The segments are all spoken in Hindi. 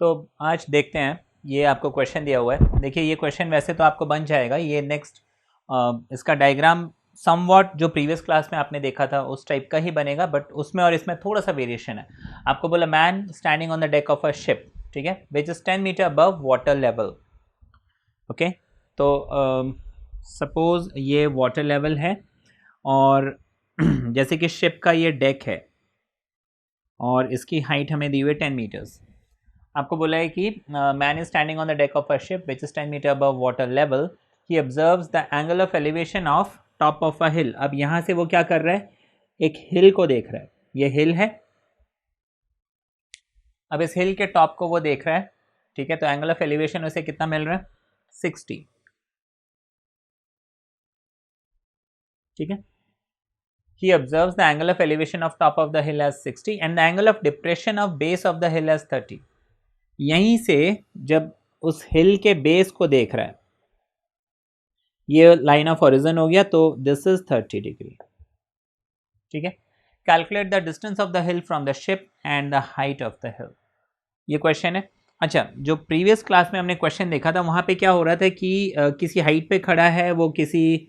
तो आज देखते हैं, ये आपको क्वेश्चन दिया हुआ है। देखिए ये क्वेश्चन वैसे तो आपको बन जाएगा, ये नेक्स्ट इसका डायग्राम समवॉट जो प्रीवियस क्लास में आपने देखा था उस टाइप का ही बनेगा, बट उसमें और इसमें थोड़ा सा वेरिएशन है। आपको बोला man standing on the deck of a ship, ठीक है, which is 10 metre above water level. Okay, तो सपोज ये वाटर लेवल है और जैसे कि शिप का ये डेक है और इसकी हाइट हमें दी हुई 10 मीटर्स। आपको बोला है कि man is standing on the deck of a ship which is 10 metre above water level, he observes the angle of elevation of top of a hill. अब यहाँ से वो क्या कर रहा है, एक हिल को देख रहा है, ये हिल है। अब इस हिल के टॉप को वो देख रहा है, ठीक है, तो एंगल ऑफ एलिवेशन उसे कितना मिल रहा है, 60, ठीक है। He observes the angle of elevation of top of the hill as 60 and the angle of depression of base of the hill as 30. यहीं से जब उस हिल के बेस को देख रहा है, ये लाइन ऑफ ओरिजिन हो गया, तो दिस इज 30 डिग्री, ठीक है। Calculate the distance of the hill from the ship and the height of the हिल, ये क्वेश्चन है। अच्छा, जो प्रीवियस क्लास में हमने क्वेश्चन देखा था वहाँ पे क्या हो रहा था कि किसी हाइट पे खड़ा है, वो किसी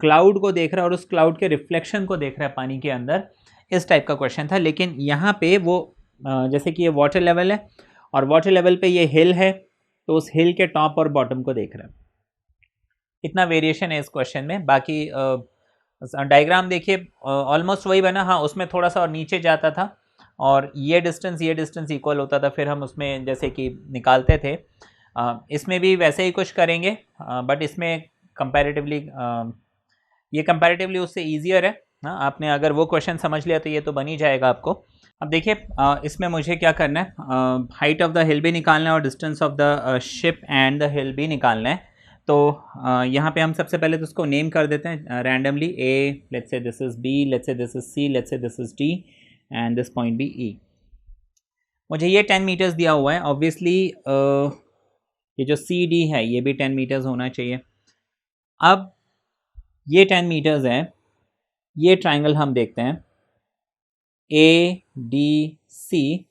क्लाउड को देख रहा है और उस क्लाउड के रिफ्लेक्शन को देख रहा है पानी के अंदर, इस टाइप का क्वेश्चन था। लेकिन यहाँ पे वो जैसे कि ये वाटर लेवल है और वाटर लेवल पे ये हिल है, तो उस हिल के टॉप और बॉटम को देख रहा है। इतना वेरिएशन है इस क्वेश्चन में। बाकी डायग्राम देखिए ऑलमोस्ट वही बना, हाँ उसमें थोड़ा सा और नीचे जाता था और ये डिस्टेंस इक्वल होता था, फिर हम उसमें जैसे कि निकालते थे। इसमें भी वैसे ही कुछ करेंगे, बट इसमें कंपैरेटिवली ये कंपैरेटिवली उससे ईजियर है ना। आपने अगर वो क्वेश्चन समझ लिया तो ये तो बन ही जाएगा आपको। अब देखिए इसमें मुझे क्या करना है, हाइट ऑफ द हिल भी निकालना है और distance of the ship and the हिल भी निकालना है। तो यहाँ पे हम सबसे पहले तो उसको नेम कर देते हैं randomly, A, let's say this is B, let's say this is C, let's say this is D and this point B E. मुझे ये 10 मीटर्स दिया हुआ है, ऑब्वियसली ये जो सी डी है ये भी 10 मीटर्स होना चाहिए। अब ये 10 मीटर्स है, ये ट्राइंगल हम देखते हैं ए डी सी।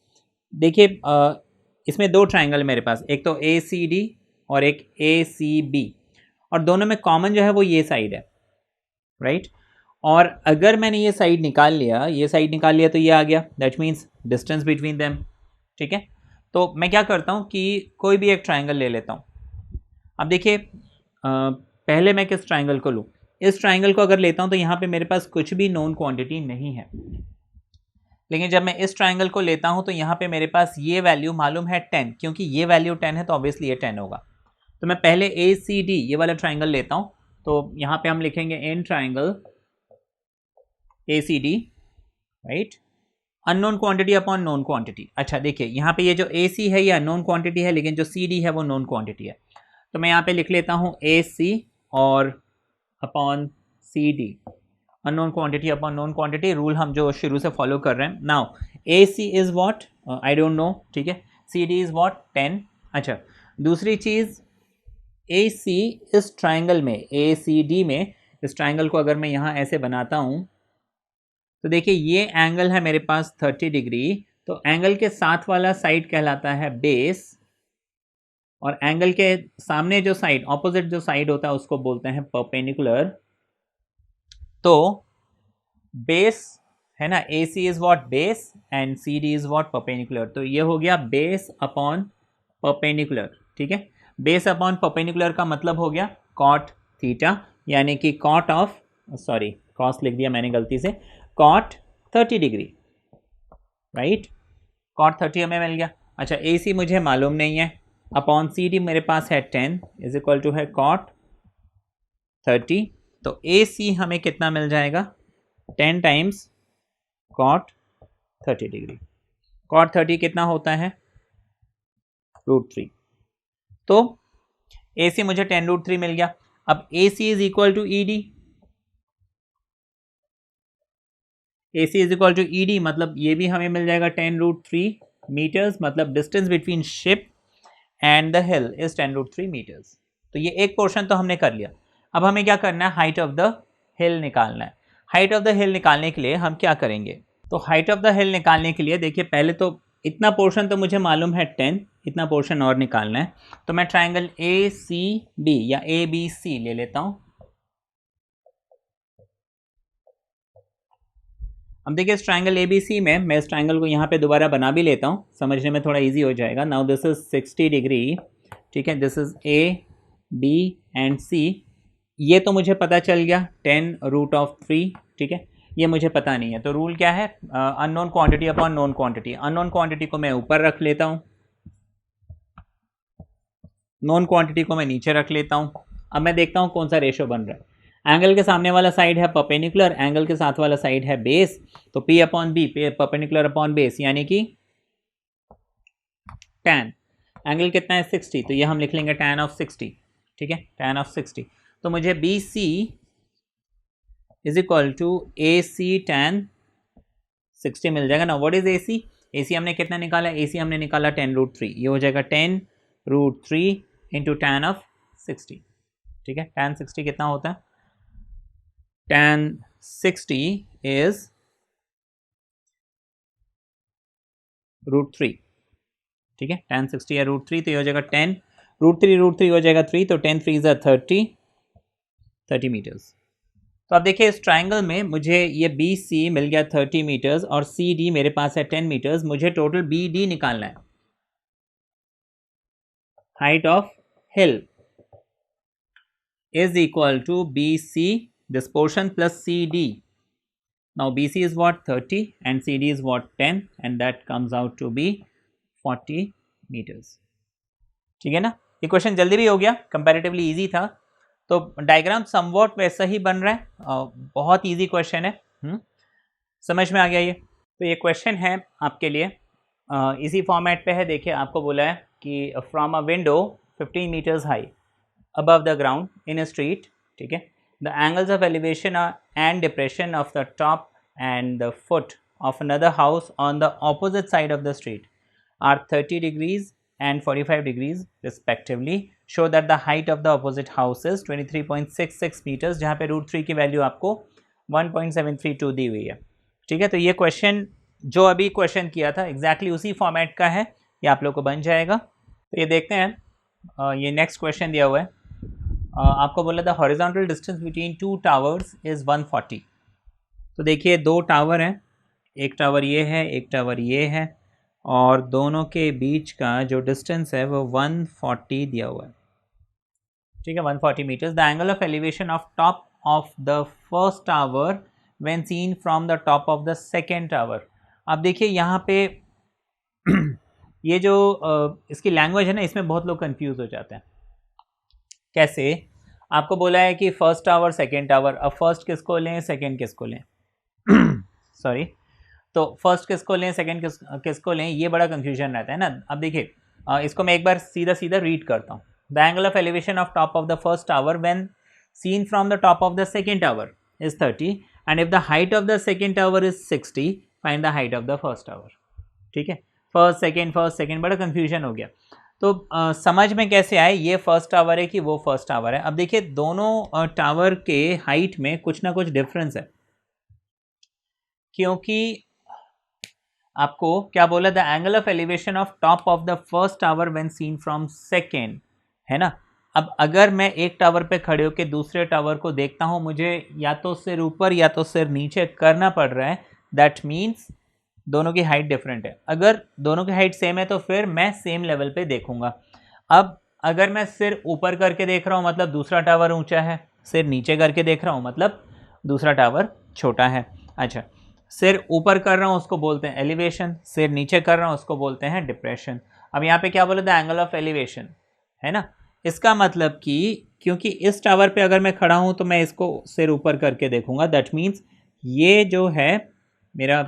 देखिए इसमें दो ट्राइंगल मेरे पास, एक तो ए सी डी और एक ए सी बी, और दोनों में कॉमन जो है वो ये साइड है, राइट। और अगर मैंने ये साइड निकाल लिया, ये साइड निकाल लिया, तो ये आ गया, that means distance between them, ठीक है। तो मैं क्या करता हूँ कि कोई भी एक ट्राइंगल ले लेता हूँ। अब देखिए पहले मैं किस ट्राइंगल को लूँ, इस ट्राइंगल को अगर लेता हूँ तो यहाँ पे मेरे पास कुछ भी नोन क्वांटिटी नहीं है। लेकिन जब मैं इस ट्राइंगल को लेता हूँ तो यहाँ पे मेरे पास ये वैल्यू मालूम है 10, क्योंकि ये वैल्यू 10 है तो ऑब्वियसली ये 10 होगा। तो मैं पहले ए सी डी ये वाला ट्राइंगल लेता हूँ, तो यहाँ पे हम लिखेंगे in triangle A C D, right, unknown quantity upon known quantity. अच्छा देखिए यहाँ पे ये जो ए सी है ये अननोन क्वांटिटी है, लेकिन जो सी डी है वो नोन क्वांटिटी है। तो मैं यहाँ पे लिख लेता हूँ ए सी और upon C D, unknown quantity upon known quantity, rule हम जो शुरू से फॉलो कर रहे हैं। Now A C is what, I don't know, ठीक है, सी डी इज़ व्हाट, 10। अच्छा दूसरी चीज़, ए सी इस ट्राइंगल में, ए सी डी में, इस ट्राइंगल को अगर मैं यहाँ ऐसे बनाता हूँ तो देखिए ये एंगल है मेरे पास 30 डिग्री, तो एंगल के साथ वाला साइड कहलाता है बेस, और एंगल के सामने जो साइड, ऑपोजिट जो साइड होता है उसको बोलते हैं परपेंडिकुलर। तो बेस है ना, A C is what, base, and C D is what, perpendicular. तो ये हो गया बेस अपॉन परपेंडिकुलर, ठीक है। बेस अपॉन परपेंडिकुलर का मतलब हो गया कॉट थीटा, यानी कि कॉट ऑफ, सॉरी कॉस लिख दिया मैंने गलती से, कॉट 30 डिग्री, राइट, कॉट 30 हमें मिल गया। अच्छा ए सी मुझे मालूम नहीं है, अपॉन सी डी मेरे पास है 10 इज इक्वल टू है कॉट 30, तो ए सी हमें कितना मिल जाएगा, 10 टाइम्स कॉट 30 डिग्री। कॉट 30 कितना होता है, √3, तो ए सी मुझे 10√3 मिल गया। अब A C is equal to E D, A C is equal to E D मतलब ये भी हमें मिल जाएगा 10√3 मीटर्स, मतलब distance between ship and the hill is 10√3 metres. तो ये एक पोर्शन तो हमने कर लिया। अब हमें क्या करना है, हाइट ऑफ द हिल निकालना है। हाइट ऑफ द हिल निकालने के लिए हम क्या करेंगे, तो हाइट ऑफ द हिल निकालने के लिए देखिए पहले तो इतना पोर्शन तो मुझे मालूम है 10, इतना पोर्शन और निकालना है। तो मैं ट्राइंगल ए सी डी या ए बी सी ले लेता हूँ। अब देखिए इस ट्राइंगल ए बी सी में मैं इस ट्राइंगल को यहाँ पे दोबारा बना भी लेता हूँ, समझने में थोड़ा इजी हो जाएगा। नाउ दिस इज 60 डिग्री, ठीक है, this is A B and C. ये तो मुझे पता चल गया 10√3, ठीक है, ये मुझे पता नहीं है। तो रूल क्या है, unknown quantity upon known quantity. Unknown quantity को मैं ऊपर रख लेता हूँ, नॉन क्वांटिटी को मैं नीचे रख लेता हूँ। अब मैं देखता हूँ कौन सा रेशो बन रहा है। एंगल के सामने वाला साइड है परपेंडिकुलर, एंगल के साथ वाला साइड है बेस, तो P upon B, perpendicular upon base, यानी कि tan। एंगल कितना है 60, तो ये हम लिख लेंगे tan ऑफ 60, ठीक है, tan ऑफ 60। तो मुझे B C is equal to A C tan 60 मिल जाएगा ना। व्हाट इज ए सी? ए सी हमने कितना निकाला, ए सी हमने निकाला 10√3, ये हो जाएगा 10√3 इंटू tan ऑफ 60, ठीक है। tan 60 कितना होता है, tan 60 इज √3, ठीक है, tan 60 या √3, तो ये हो जाएगा 10√3 हो जाएगा 3, तो 10 3 is 30 मीटर्स। तो अब देखिए इस ट्राइंगल में मुझे ये बी सी मिल गया 30 मीटर्स और सी डी मेरे पास है 10 मीटर्स। मुझे टोटल बी डी निकालना है, height of hill is equal to BC, this portion, plus CD. Now BC is what, 30, and CD is what, 10, and that comes out to be 40 meters. ठीक है ना, ये क्वेश्चन जल्दी भी हो गया, कंपैरेटिवली इजी था। तो डायग्राम समवॉट वैसा ही बन रहा है, बहुत इजी क्वेश्चन है, समझ में आ गया ये। तो ये क्वेश्चन है आपके लिए, इसी फॉर्मेट पे है। देखिए आपको बोला है कि from a window 15 metres high above the ground in a street, ठीक है, the angles of elevation and depression of the top and the foot of another house on the opposite side of the street are 30 degrees and 45 degrees respectively. Show that the height of the opposite house is 23.66 meters, जहाँ पे √3 की वैल्यू आपको 1.732 दी हुई है, ठीक है। तो ये क्वेश्चन जो अभी क्वेश्चन किया था एग्जैक्टली उसी फॉर्मेट का है, ये आप लोग को बन जाएगा। तो ये देखते हैं, ये नेक्स्ट क्वेश्चन दिया हुआ है। आपको बोला था horizontal distance between two towers is 140। तो देखिए दो टावर हैं, एक टावर ये है, एक टावर ये है, और दोनों के बीच का जो डिस्टेंस है वो 140 दिया हुआ है, ठीक है, 140 metres. The angle of elevation of top of the first tower when seen from the top of the second tower. अब देखिए यहाँ पे ये जो इसकी लैंग्वेज है ना, इसमें बहुत लोग कंफ्यूज हो जाते हैं। कैसे? आपको बोला है कि फर्स्ट टावर सेकेंड टावर, अब फर्स्ट किसको लें सेकेंड किसको लें सॉरी, तो फर्स्ट किसको लें सेकेंड किसको लें, ये बड़ा कंफ्यूजन रहता है ना। अब देखिए इसको मैं एक बार सीधा सीधा रीड करता हूँ। The angle of elevation of top of the first tower when seen from the top of the second tower is 30, and if the height of the second tower is 60, find the height of the first tower, ठीक है। फर्स्ट सेकेंड बड़ा कंफ्यूजन हो गया। तो समझ में कैसे आए ये फर्स्ट टावर है कि वो फर्स्ट टावर है। अब देखिए दोनों टावर के हाइट में कुछ ना कुछ डिफरेंस है, क्योंकि आपको क्या बोला, the angle of elevation of top of the first tower when seen from second, है ना। अब अगर मैं एक टावर पे खड़े होकर दूसरे टावर को देखता हूँ, मुझे या तो सिर ऊपर या तो सिर नीचे करना पड़ रहा है, दैट मीन्स दोनों की हाइट डिफरेंट है। अगर दोनों की हाइट सेम है तो फिर मैं सेम लेवल पे देखूंगा। अब अगर मैं सिर ऊपर करके देख रहा हूँ मतलब दूसरा टावर ऊंचा है, सिर नीचे करके देख रहा हूँ मतलब दूसरा टावर छोटा है। अच्छा, सिर ऊपर कर रहा हूँ उसको बोलते हैं एलिवेशन, सिर नीचे कर रहा हूँ उसको बोलते हैं डिप्रेशन। अब यहाँ पे क्या बोला, द एंगल ऑफ एलिवेशन, है ना। इसका मतलब कि क्योंकि इस टावर पे अगर मैं खड़ा हूँ तो मैं इसको सिर ऊपर करके देखूंगा, दैट मीन्स ये जो है मेरा,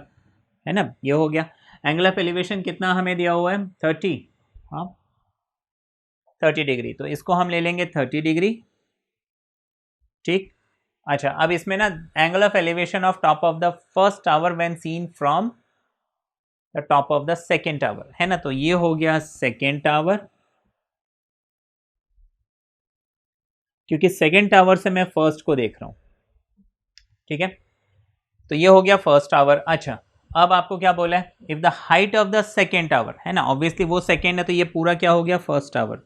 है ना, ये हो गया। एंगल ऑफ एलिवेशन कितना हमें दिया हुआ है 30, हाँ 30 डिग्री, तो इसको हम ले लेंगे 30 डिग्री, ठीक। अच्छा, अब इसमें ना angle of elevation of top of the first tower when seen from the top of the second tower, है ना। तो ये हो गया सेकेंड टावर, क्योंकि सेकेंड टावर से मैं फर्स्ट को देख रहा हूं, ठीक है। तो ये हो गया फर्स्ट टावर। अच्छा, अब आपको क्या बोला है, if the height of the second tower, है ना, ऑब्वियसली वो सेकेंड है तो ये पूरा क्या हो गया, फर्स्ट टावर।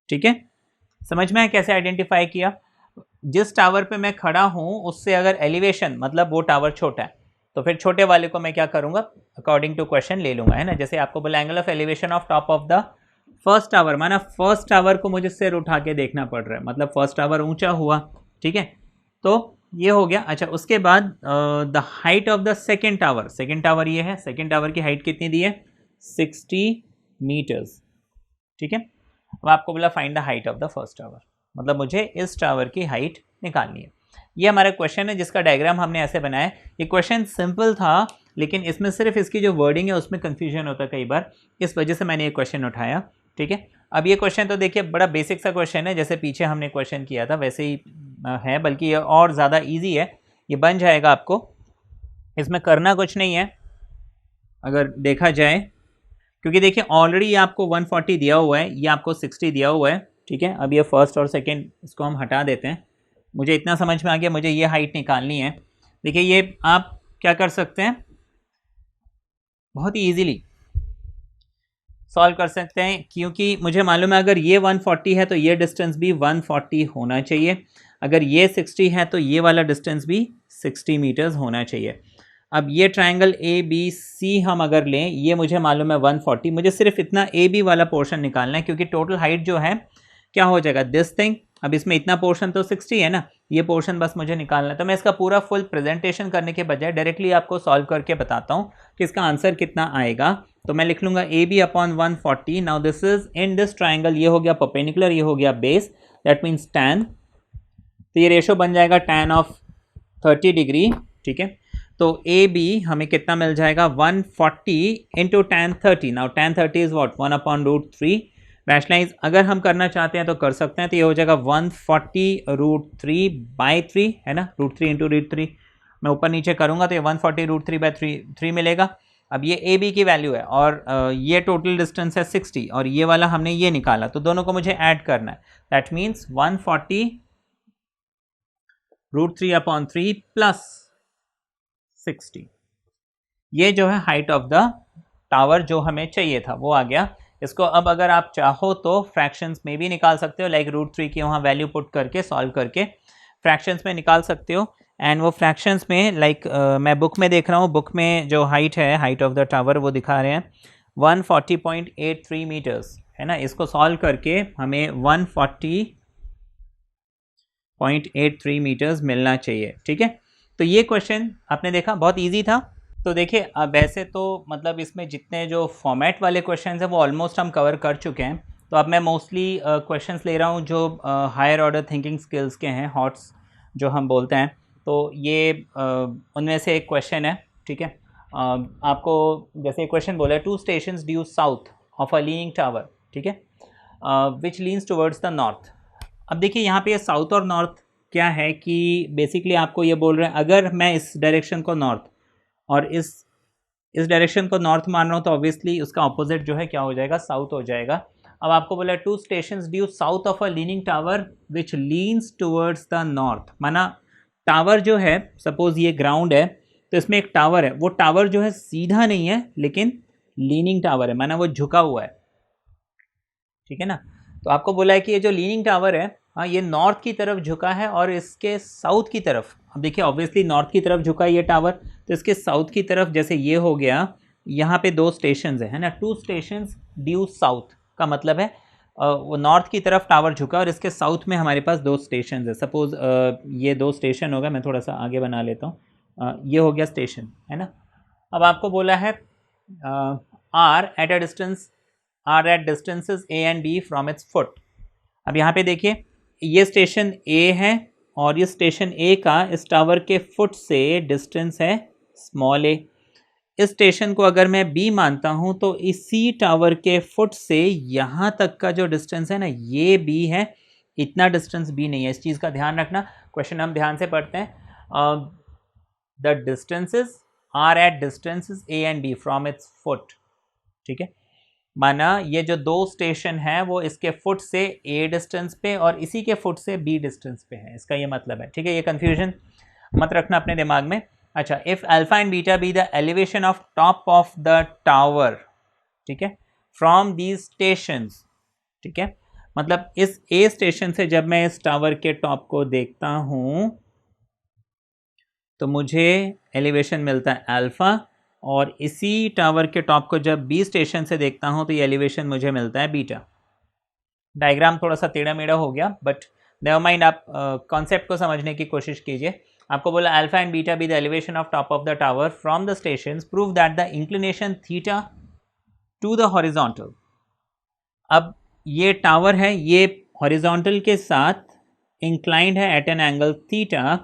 ठीक है, समझ में है कैसे आइडेंटिफाई किया। जिस टावर पे मैं खड़ा हूं उससे अगर एलिवेशन मतलब वो टावर छोटा है तो फिर छोटे वाले को मैं क्या करूंगा, अकॉर्डिंग टू क्वेश्चन ले लूंगा, है ना। जैसे आपको बोला angle of elevation of top of the first tower, माना फर्स्ट टावर को मुझे सिर उठा के देखना पड़ रहा है, मतलब फर्स्ट टावर ऊंचा हुआ, ठीक है, तो ये हो गया। अच्छा, उसके बाद the height of the second tower, second tower ये है, सेकेंड टावर की हाइट कितनी दी है, 60 मीटर्स। ठीक है, अब आपको बोला find the height of the first tower, मतलब मुझे इस टावर की हाइट निकालनी है। ये हमारा क्वेश्चन है जिसका डायग्राम हमने ऐसे बनाया। ये क्वेश्चन सिंपल था लेकिन इसमें सिर्फ इसकी जो वर्डिंग है उसमें कंफ्यूजन होता है कई बार, इस वजह से मैंने ये क्वेश्चन उठाया। ठीक है, अब ये क्वेश्चन तो देखिए बड़ा बेसिक सा क्वेश्चन है, जैसे पीछे हमने क्वेश्चन किया था वैसे ही है, बल्कि ये और ज़्यादा ईजी है, ये बन जाएगा आपको, इसमें करना कुछ नहीं है अगर देखा जाए, क्योंकि देखिए ऑलरेडी आपको 140 दिया हुआ है, ये आपको 60 दिया हुआ है। ठीक है, अब ये फर्स्ट और सेकंड इसको हम हटा देते हैं, मुझे इतना समझ में आ गया, मुझे ये हाइट निकालनी है। देखिए ये आप क्या कर सकते हैं, बहुत ही ईजीली सॉल्व कर सकते हैं, क्योंकि मुझे मालूम है अगर ये 140 है तो ये डिस्टेंस भी 140 होना चाहिए, अगर ये 60 है तो ये वाला डिस्टेंस भी 60 मीटर्स होना चाहिए। अब ये ट्रायंगल ए बी सी हम अगर लें, ये मुझे मालूम है 140, मुझे सिर्फ इतना ए बी वाला पोर्शन निकालना है, क्योंकि टोटल हाइट जो है क्या हो जाएगा, दिस थिंग। अब इसमें इतना पोर्शन तो 60 है ना, ये पोर्शन बस मुझे निकालना है। तो मैं इसका पूरा फुल प्रेजेंटेशन करने के बजाय डायरेक्टली आपको सॉल्व करके बताता हूँ कि इसका आंसर कितना आएगा। तो मैं लिख लूँगा A B upon 140। Now this is in this triangle, ये हो गया परपेंडिकुलर, ये हो गया बेस, दैट मीन्स tan, तो ये रेशो बन जाएगा tan ऑफ 30 डिग्री। ठीक है, तो ए बी हमें कितना मिल जाएगा, 140 into tan 30। Now tan 30 is what, 1/√3। Rationalise अगर हम करना चाहते हैं तो कर सकते हैं, तो ये हो जाएगा 140√3/3, है ना, √3 इंटू √3, मैं ऊपर नीचे करूंगा तो ये 140√3/3 मिलेगा। अब ये ए बी की वैल्यू है और ये टोटल डिस्टेंस है 60 और ये वाला हमने ये निकाला, तो दोनों को मुझे ऐड करना है, दैट मीन्स 140√3/3 प्लस 60, ये जो है हाइट ऑफ द टावर जो हमें चाहिए था वो आ गया। इसको अब अगर आप चाहो तो फ्रैक्शंस में भी निकाल सकते हो, लाइक √3 की वहाँ वैल्यू पुट करके सॉल्व करके फ्रैक्शंस में निकाल सकते हो। एंड वो फ्रैक्शंस में लाइक मैं बुक में देख रहा हूँ, बुक में जो हाइट है, हाइट ऑफ द टावर, वो दिखा रहे हैं 140.83 मीटर्स, है ना। इसको सॉल्व करके हमें 140.83 मीटर्स मिलना चाहिए। ठीक है, तो ये क्वेश्चन आपने देखा बहुत ईजी था। तो देखिए अब वैसे तो मतलब इसमें जितने जो फॉर्मेट वाले क्वेश्चंस हैं वो ऑलमोस्ट हम कवर कर चुके हैं, तो अब मैं मोस्टली क्वेश्चंस ले रहा हूँ जो हायर ऑर्डर थिंकिंग स्किल्स के हैं, हॉट्स जो हम बोलते हैं, तो ये उनमें से एक क्वेश्चन है। ठीक है, आपको जैसे एक क्वेश्चन बोला है, 2 stations due south of a leaning tower, ठीक है, विच लीन्स टुवर्ड्स द नॉर्थ। अब देखिए यहाँ पे साउथ और नॉर्थ क्या है कि बेसिकली आपको ये बोल रहे हैं अगर मैं इस डायरेक्शन को नॉर्थ और इस डायरेक्शन को नॉर्थ मान रहा हूँ तो ऑब्वियसली उसका ऑपोजिट जो है क्या हो जाएगा, साउथ हो जाएगा। अब आपको बोला 2 stations due south of a leaning tower which leans towards the north, माना टावर जो है, सपोज ये ग्राउंड है तो इसमें एक टावर है, वो टावर जो है सीधा नहीं है लेकिन लीनिंग टावर है, माना वो झुका हुआ है। ठीक है ना, तो आपको बोला है कि ये जो लीनिंग टावर है, हाँ, ये नॉर्थ की तरफ झुका है और इसके साउथ की तरफ, अब देखिए ऑब्वियसली नॉर्थ की तरफ झुका है ये टावर, तो इसके साउथ की तरफ जैसे ये हो गया, यहाँ पे 2 स्टेशंस है ना, 2 स्टेशंस ड्यू साउथ का मतलब है वो नॉर्थ की तरफ टावर झुका और इसके साउथ में हमारे पास 2 स्टेशन है। सपोज ये 2 स्टेशन होगा, मैं थोड़ा सा आगे बना लेता हूँ, ये हो गया स्टेशन, है ना। अब आपको बोला है are at distances A and B from its foot. अब यहाँ पे देखिए ये स्टेशन ए है और ये स्टेशन ए का इस टावर के फुट से डिस्टेंस है स्मॉल ए। इस स्टेशन को अगर मैं बी मानता हूँ तो इसी टावर के फुट से यहाँ तक का जो डिस्टेंस है ना, ये बी है, इतना डिस्टेंस बी नहीं है, इस चीज़ का ध्यान रखना। क्वेश्चन हम ध्यान से पढ़ते हैं, the distances are at distances A and B from its foot. ठीक है, माना ये जो 2 स्टेशन है वो इसके फुट से ए डिस्टेंस पे और इसी के फुट से बी डिस्टेंस पे है, इसका ये मतलब है। ठीक है, ये कंफ्यूजन मत रखना अपने दिमाग में। अच्छा, if alpha and beta be the elevation of top of the tower, ठीक है, फ्रॉम दीज स्टेशंस, ठीक है, मतलब इस ए स्टेशन से जब मैं इस टावर के टॉप को देखता हूं तो मुझे एलिवेशन मिलता है अल्फा, और इसी टावर के टॉप को जब बी स्टेशन से देखता हूं तो ये एलिवेशन मुझे मिलता है बीटा। डायग्राम थोड़ा सा टेढ़ा मेढ़ा हो गया, बट नेवर माइंड, आप कॉन्सेप्ट को समझने की कोशिश कीजिए। आपको बोला alpha and beta be the elevation of top of the tower from the station, prove that the inclination theta two the horizontal. अब ये टावर है, ये हॉरिजॉन्टल के साथ इंक्लाइंड है एट एन एंगल थीटा,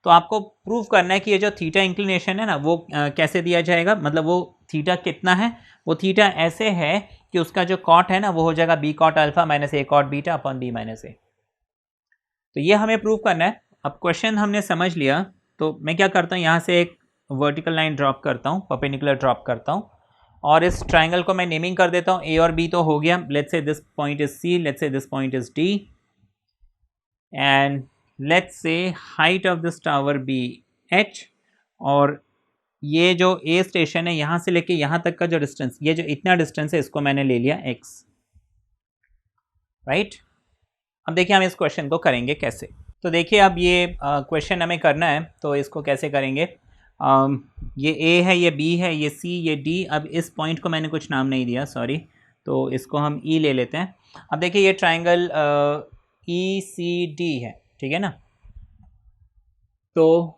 तो आपको प्रूव करना है कि ये जो थीटा इंक्लिनेशन है ना वो कैसे दिया जाएगा, मतलब वो थीटा कितना है, वो थीटा ऐसे है कि उसका जो कॉट है ना वो हो जाएगा B cot alpha minus A cot beta upon B minus A. तो ये हमें प्रूव करना है। अब क्वेश्चन हमने समझ लिया, तो मैं क्या करता हूँ, यहाँ से एक वर्टिकल लाइन ड्रॉप करता हूँ, परपेंडिकुलर ड्रॉप करता हूँ, और इस ट्राइंगल को मैं नेमिंग कर देता हूँ। ए और बी तो हो गया, let's say this point is C, let's say this point is D, and let's say height of this tower be H, और ये जो ए स्टेशन है यहाँ से लेके यहाँ तक का जो डिस्टेंस, ये जो इतना डिस्टेंस है इसको मैंने ले लिया एक्स, राइट। अब देखिए हम इस क्वेश्चन को करेंगे कैसे। तो देखिए अब ये क्वेश्चन हमें करना है, तो इसको कैसे करेंगे। ये ए है, ये बी है, ये सी, ये डी। अब इस पॉइंट को मैंने कुछ नाम नहीं दिया, सॉरी, तो इसको हम ई ले लेते हैं। अब देखिए ये ट्राइंगल ई सी डी है, ठीक है ना, तो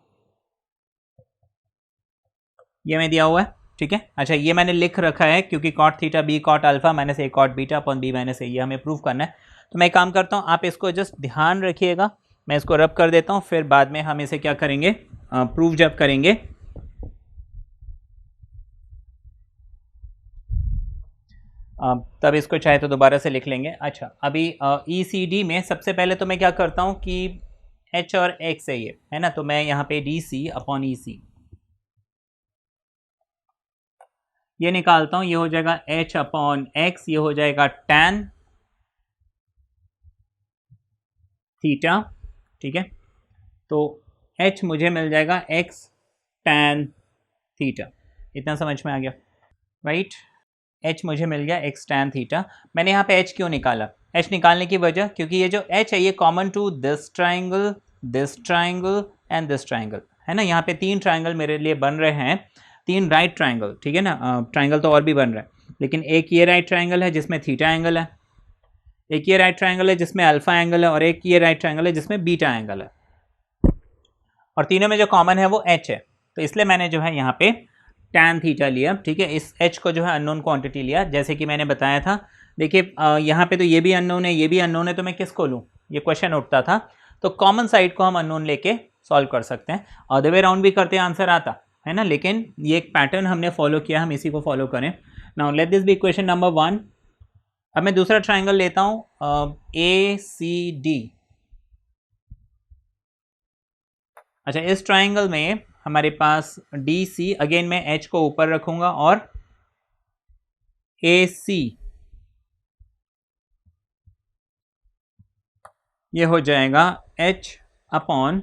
ये मैं दिया हुआ है, ठीक है। अच्छा, ये मैंने लिख रखा है क्योंकि cot theta B cot alpha minus A cot beta upon B minus A, ये हमें प्रूव करना है। तो मैं एक काम करता हूँ, आप इसको जस्ट ध्यान रखिएगा, मैं इसको रब कर देता हूँ, फिर बाद में हम इसे क्या करेंगे, प्रूव जब करेंगे तब इसको चाहे तो दोबारा से लिख लेंगे। अच्छा, अभी ई सी डी में सबसे पहले तो मैं क्या करता हूँ कि एच और एक्स है ये, है ना, तो मैं यहाँ पे डी सी अपॉन ई सी ये निकालता हूँ, ये हो जाएगा h अपॉन एक्स, ये हो जाएगा tan थीटा, ठीक है। तो h मुझे मिल जाएगा x tan थीटा, इतना समझ में आ गया, राइट। h मुझे मिल गया x tan थीटा। मैंने यहाँ पे h क्यों निकाला, h निकालने की वजह, क्योंकि ये जो h है ये common to this triangle and this triangle, है ना। यहाँ पे तीन ट्राइंगल मेरे लिए बन रहे हैं, तीन राइट ट्राइंगल, ठीक है ना। ट्राइंगल तो और भी बन रहा है, लेकिन एक ये राइट ट्राइंगल है जिसमें थीटा एंगल है, एक ये राइट ट्राइंगल है जिसमें अल्फा एंगल है, और एक ये राइट ट्राइंगल है जिसमें बीटा एंगल है, और तीनों में जो कॉमन है वो h है। तो इसलिए मैंने जो है यहाँ पे tan थीटा लिया, ठीक है। इस h को जो है अननोन क्वांटिटी लिया, जैसे कि मैंने बताया था। देखिए यहाँ पे तो ये भी अननोन है, ये भी अननोन है, तो मैं किसको लूँ, ये क्वेश्चन उठता था। तो कॉमन साइड को हम अननोन लेके सॉल्व कर सकते हैं, अदर वे राउंड भी करते हैं आंसर आता है ना, लेकिन ये एक पैटर्न हमने फॉलो किया, हम इसी को फॉलो करें। Now let this be equation number 1। अब मैं दूसरा ट्राइंगल लेता हूँ ए सी डी। अच्छा, इस ट्राइंगल में हमारे पास डी सी, अगेन मैं एच को ऊपर रखूंगा, और ए सी ये हो जाएगा h अपॉन,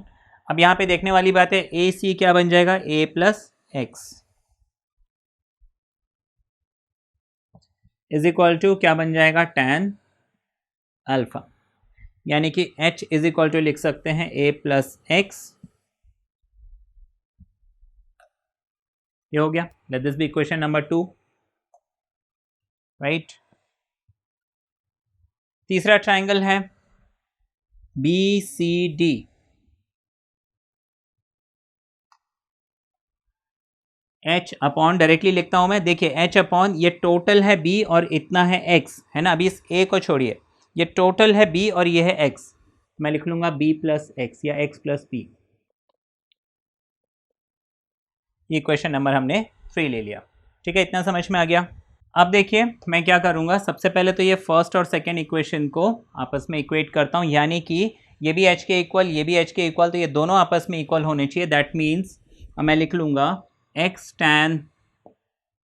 अब यहाँ पे देखने वाली बात है, ए सी क्या बन जाएगा, a plus x is equal to क्या बन जाएगा, tan अल्फा, यानी कि h इज इक्वल टू लिख सकते हैं a प्लस एक्स। ये हो गया, let this be equation number 2, right. तीसरा ट्राइंगल है B C D. h upon directly लिखता हूं मैं, देखिए h अपॉन ये टोटल है b और इतना है x, है ना। अभी इस a को छोड़िए, ये टोटल है b और ये है x, मैं लिख लूंगा b प्लस एक्स या x प्लस b। ये क्वेश्चन नंबर हमने 3 ले लिया, ठीक है, इतना समझ में आ गया। अब देखिए मैं क्या करूंगा, सबसे पहले तो ये फर्स्ट और सेकेंड इक्वेशन को आपस में इक्वेट करता हूं, यानी कि ये भी h के इक्वल, ये भी h के इक्वल, तो ये दोनों आपस में इक्वल होने चाहिए। दैट मीन्स मैं लिख लूंगा x tan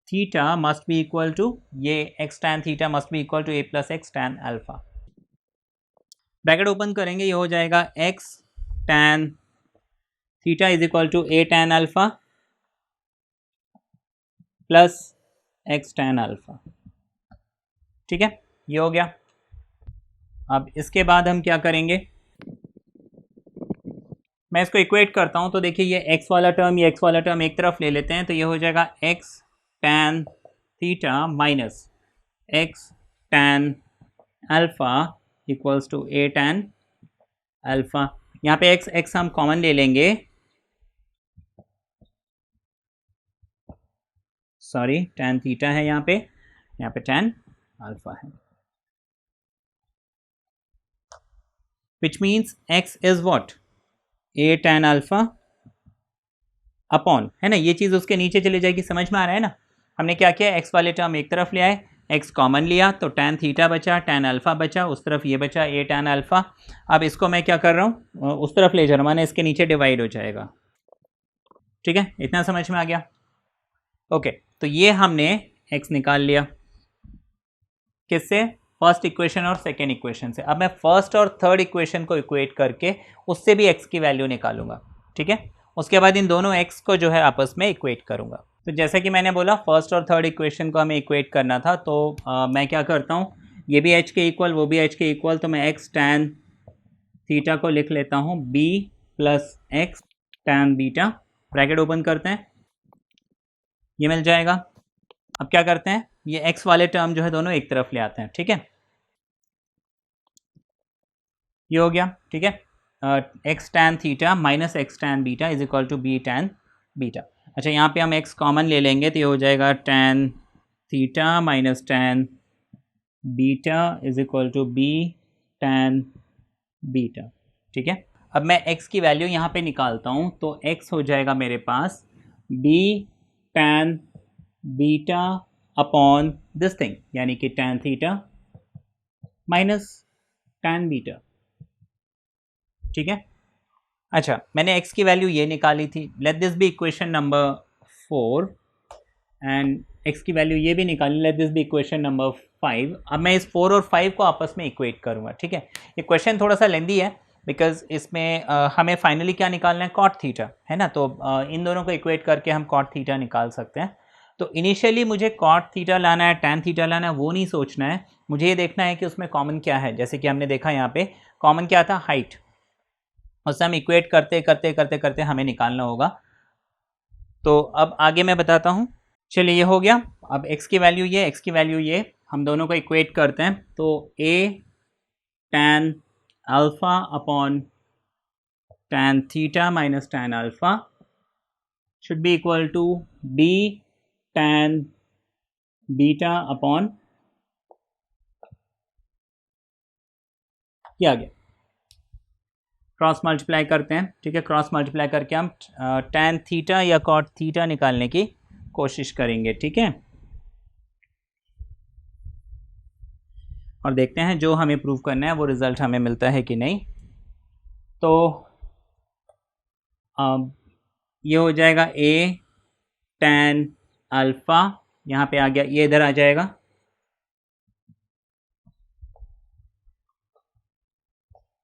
theta must be equal to, ये x tan theta must be equal to a plus x tan alpha. Bracket open करेंगे, ये हो जाएगा x tan theta is equal to A tan alpha plus x tan alpha. ठीक है, ये हो गया। अब इसके बाद हम क्या करेंगे, मैं इसको इक्वेट करता हूं। तो देखिए ये x वाला टर्म, ये x वाला टर्म एक तरफ ले लेते हैं, तो ये हो जाएगा x tan theta minus x tan alpha equals to a tan alpha. यहाँ पे x हम कॉमन ले लेंगे, सॉरी टैन थीटा है यहाँ पे टैन अल्फा है, which means x is what, a tan alpha upon, है ना, ये चीज़ उसके नीचे चले जाएगी। समझ में आ रहा है ना, हमने क्या किया, x वाले टर्म एक तरफ ले आए, x कॉमन लिया तो टैन थीटा बचा, टैन अल्फा बचा, उस तरफ ये बचा a टैन अल्फा। अब इसको मैं क्या कर रहा हूँ, उस तरफ ले जा रहा हूँ, माने इसके नीचे डिवाइड हो जाएगा। ठीक है, इतना समझ में आ गया। ओके, तो ये हमने x निकाल लिया, किससे, फर्स्ट इक्वेशन और सेकेंड इक्वेशन से। अब मैं फर्स्ट और थर्ड इक्वेशन को इक्वेट करके उससे भी x की वैल्यू निकालूंगा। ठीक है, उसके बाद इन दोनों x को जो है आपस में इक्वेट करूंगा। तो जैसे कि मैंने बोला फर्स्ट और थर्ड इक्वेशन को हमें इक्वेट करना था, तो मैं क्या करता हूँ, ये भी h के इक्वल, वो भी h के इक्वल, तो मैं x टैन थीटा को लिख लेता हूँ b plus x tan beta, bracket open करते हैं, ये मिल जाएगा। अब क्या करते हैं, ये x वाले टर्म जो है दोनों एक तरफ ले आते हैं। ठीक है, ये हो गया। ठीक है, x tan theta minus x tan beta is equal to B tan beta. अच्छा, यहाँ पे हम x कॉमन ले लेंगे तो ये हो जाएगा tan theta minus tan beta is equal to B tan beta. ठीक है, अब मैं x की वैल्यू यहाँ पे निकालता हूँ, तो x हो जाएगा मेरे पास b tan beta upon this thing, यानी कि tan theta minus tan beta. ठीक है, अच्छा मैंने x की वैल्यू ये निकाली थी, let this be equation number 4 and x की वैल्यू ये भी निकाली, let this be equation number 5। अब मैं इस 4 और 5 को आपस में इक्वेट करूँगा। ठीक है, ये क्वेश्चन थोड़ा सा लेंदी है बिकॉज इसमें हमें फाइनली क्या निकालना है, कॉट थीटा, है ना। तो इन दोनों को इक्वेट करके हम कॉट थीटा निकाल सकते हैं। तो इनिशियली मुझे कॉट थीटा लाना है, टैन थीटा लाना है, वो नहीं सोचना है, मुझे ये देखना है कि उसमें कॉमन क्या है। जैसे कि हमने देखा यहाँ पे कॉमन क्या था, हाइट, उससे हम इक्वेट करते करते करते करते हमें निकालना होगा। तो अब आगे मैं बताता हूँ। चलिए ये हो गया। अब x की वैल्यू ये, x की वैल्यू ये, हम दोनों को इक्वेट करते हैं। तो a tan alpha upon tan theta minus tan alpha should be equal to b tan beta upon, ये आ गया, क्रॉस मल्टीप्लाई करते हैं। ठीक है, क्रॉस मल्टीप्लाई करके हम टैन थीटा या कॉट थीटा निकालने की कोशिश करेंगे। ठीक है, और देखते हैं जो हमें प्रूव करना है वो रिजल्ट हमें मिलता है कि नहीं। तो अब ये हो जाएगा a टैन अल्फा, यहाँ पे आ गया, ये इधर आ जाएगा,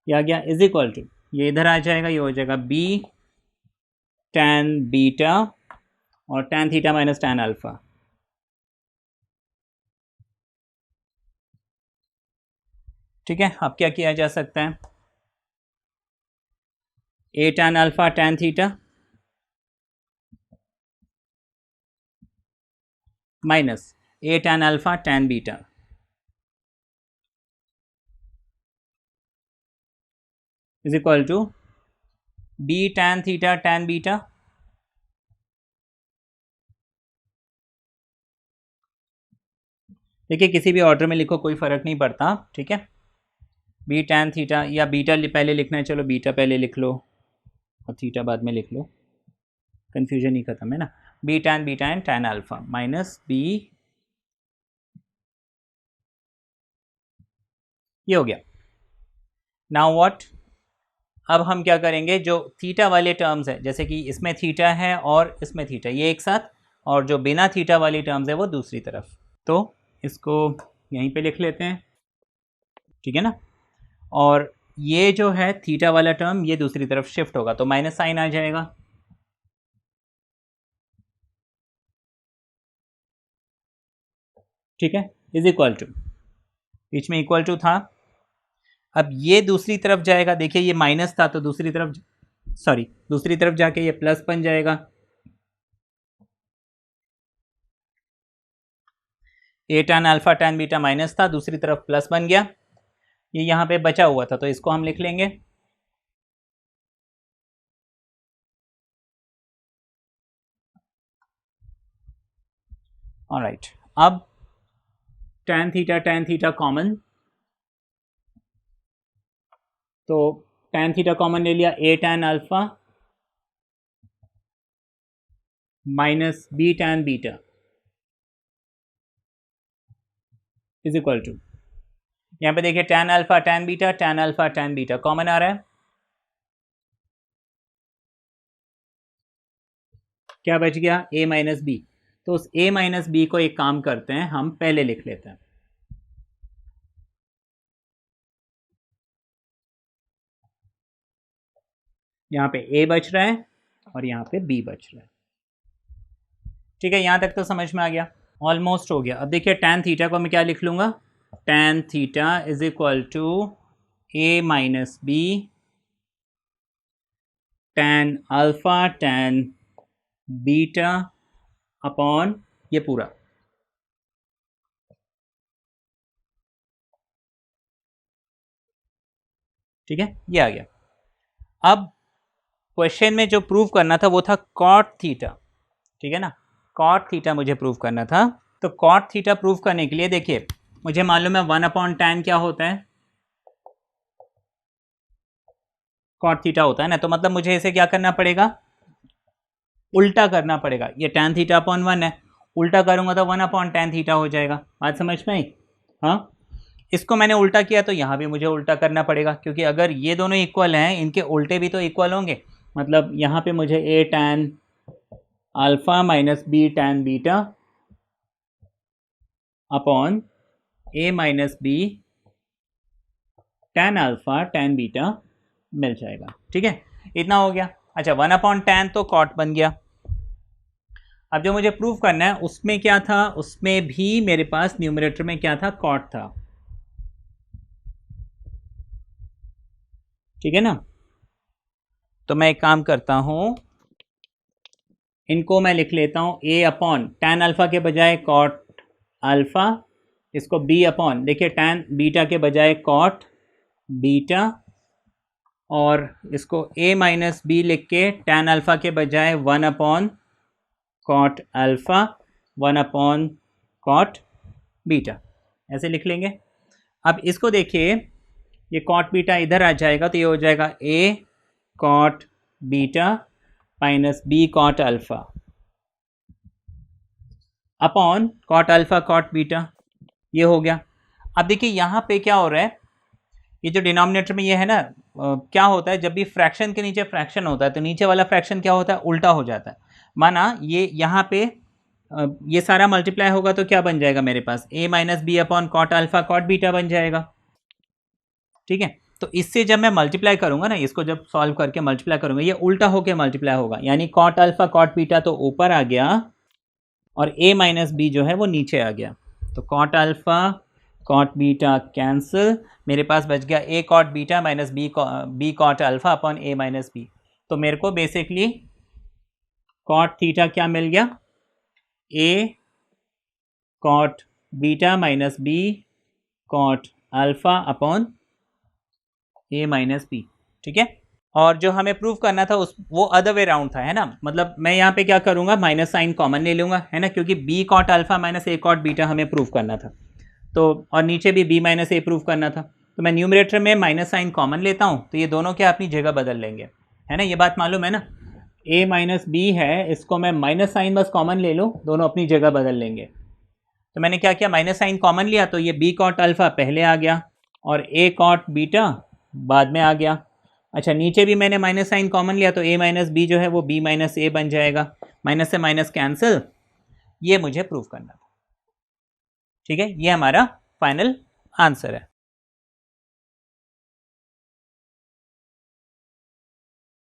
ये आ गया, इज इक्वल टू, ये इधर आ जाएगा, ये हो जाएगा b टैन बीटा और tan theta minus tan alpha. ठीक है, अब क्या किया जा सकता है, a tan alpha tan theta minus a tan alpha tan beta is equal to b tan theta tan beta देखिए किसी भी ऑर्डर में लिखो, कोई फ़र्क नहीं पड़ता। ठीक है, बी टैन थीटा या बीटा पहले लिखना है, चलो बीटा पहले लिख लो और थीटा बाद में लिख लो, कन्फ्यूजन ही खत्म, है ना। B tan beta and tan alpha minus B, ये हो गया। नाउ व्हाट, अब हम क्या करेंगे, जो थीटा वाले टर्म्स है, जैसे कि इसमें थीटा है और इसमें थीटा, ये एक साथ, और जो बिना थीटा वाली टर्म्स है वो दूसरी तरफ, तो इसको यहीं पे लिख लेते हैं। ठीक है ना, और ये जो है थीटा वाला टर्म ये दूसरी तरफ शिफ्ट होगा तो माइनस साइन आ जाएगा। ठीक है, इज इक्वल टू, बीच में इक्वल टू था, अब ये दूसरी तरफ जाएगा, देखिए ये माइनस था तो दूसरी तरफ, सॉरी दूसरी तरफ जाके ये प्लस बन जाएगा। A tan alpha tan beta minus था, दूसरी तरफ प्लस बन गया, ये यहाँ पे बचा हुआ था तो इसको हम लिख लेंगे। ऑलराइट, अब टैन थीटा कॉमन, तो टैन थीटा कॉमन ले लिया, A tan alpha minus B tan beta is equal to, यहाँ पे देखिए tan alpha tan beta common आ रहा है, क्या बच गया, ए माइनस बी। तो उस ए माइनस बी को एक काम करते हैं, हम पहले लिख लेते हैं, यहाँ पे ए बच रहा है और यहाँ पे बी बच रहा है। ठीक है, यहाँ तक तो समझ में आ गया, ऑलमोस्ट हो गया। अब देखिए टैन थीटा को मैं क्या लिख लूँगा, tan theta is equal to A minus B tan alpha tan beta upon ये पूरा। ठीक है, ये आ गया। अब क्वेश्चन में जो प्रूव करना था वो था कॉट थीटा, ठीक है ना, कॉट थीटा मुझे प्रूव करना था। तो कॉट थीटा प्रूव करने के लिए देखिए मुझे मालूम है 1/tan क्या होता है, कॉट थीटा होता है ना, तो मतलब मुझे इसे क्या करना पड़ेगा, उल्टा करना पड़ेगा, ये tan थीटा अपॉन 1 है, उल्टा करूंगा तो 1/tan थीटा हो जाएगा। बात समझ में आई? हाँ, इसको मैंने उल्टा किया तो यहाँ भी मुझे उल्टा करना पड़ेगा, क्योंकि अगर ये दोनों इक्वल हैं इनके उल्टे भी तो इक्वल होंगे, मतलब यहाँ पे मुझे A tan alpha minus B tan beta upon A minus B tan alpha tan beta मिल जाएगा। ठीक है, इतना हो गया। अच्छा, 1/tan तो कॉट बन गया। अब जो मुझे प्रूव करना है उसमें क्या था, उसमें भी मेरे पास न्यूमरेटर में क्या था, कॉट था। ठीक है ना, तो मैं एक काम करता हूं, इनको मैं लिख लेता हूं ए अपॉन टैन अल्फा के बजाय कॉट अल्फा, इसको बी अपॉन, देखिए टैन बीटा के बजाय कॉट बीटा, और इसको a माइनस बी लिख के टैन अल्फा के बजाय 1/cot अल्फा 1/cot बीटा ऐसे लिख लेंगे। अब इसको देखिए, ये cot बीटा इधर आ जाएगा तो ये हो जाएगा a cot beta minus b cot alpha upon cot alpha cot beta, ये हो गया। अब देखिए यहाँ पे क्या हो रहा है, ये जो डिनोमिनेटर में ये है ना, क्या होता है जब भी फ्रैक्शन के नीचे फ्रैक्शन होता है तो नीचे वाला फ्रैक्शन क्या होता है, उल्टा हो जाता है। माना ये यहाँ पे ये सारा मल्टीप्लाई होगा तो क्या बन जाएगा मेरे पास, a minus B upon cot alpha cot beta बन जाएगा। ठीक है, तो इससे जब मैं मल्टीप्लाई करूंगा ना, इसको जब सॉल्व करके मल्टीप्लाई करूंगा ये उल्टा होके मल्टीप्लाई होगा, यानी कॉट अल्फा कॉट बीटा तो ऊपर आ गया और a माइनस बी जो है वो नीचे आ गया, तो cot alpha cot beta cancel, मेरे पास बच गया a cot beta minus B cot alpha upon a minus B. तो मेरे को बेसिकली कॉट थीटा क्या मिल गया, a cot beta minus B cot alpha upon a minus B. ठीक है, और जो हमें प्रूव करना था उस वो अदर वे राउंड था, है ना, मतलब मैं यहाँ पे क्या करूँगा, माइनस साइन कॉमन ले लूँगा, है ना, क्योंकि b cot alpha minus a cot beta हमें प्रूव करना था, तो और नीचे भी b माइनस ए प्रूव करना था, तो मैं न्यूमरेटर में माइनस साइन कॉमन लेता हूँ तो ये दोनों क्या अपनी जगह बदल लेंगे, है ना, ये बात मालूम है ना, a माइनस बी है, इसको मैं माइनस साइन बस कॉमन ले लूँ, दोनों अपनी जगह बदल लेंगे। तो मैंने क्या किया, माइनस साइन कॉमन लिया तो ये b कॉट अल्फा पहले आ गया और a कॉट बीटा बाद में आ गया। अच्छा, नीचे भी मैंने माइनस साइन कॉमन लिया तो a माइनस बी जो है वो b माइनस ए बन जाएगा, माइनस से माइनस कैंसिल, ये मुझे प्रूव करना था। ठीक है, ये हमारा फाइनल आंसर है।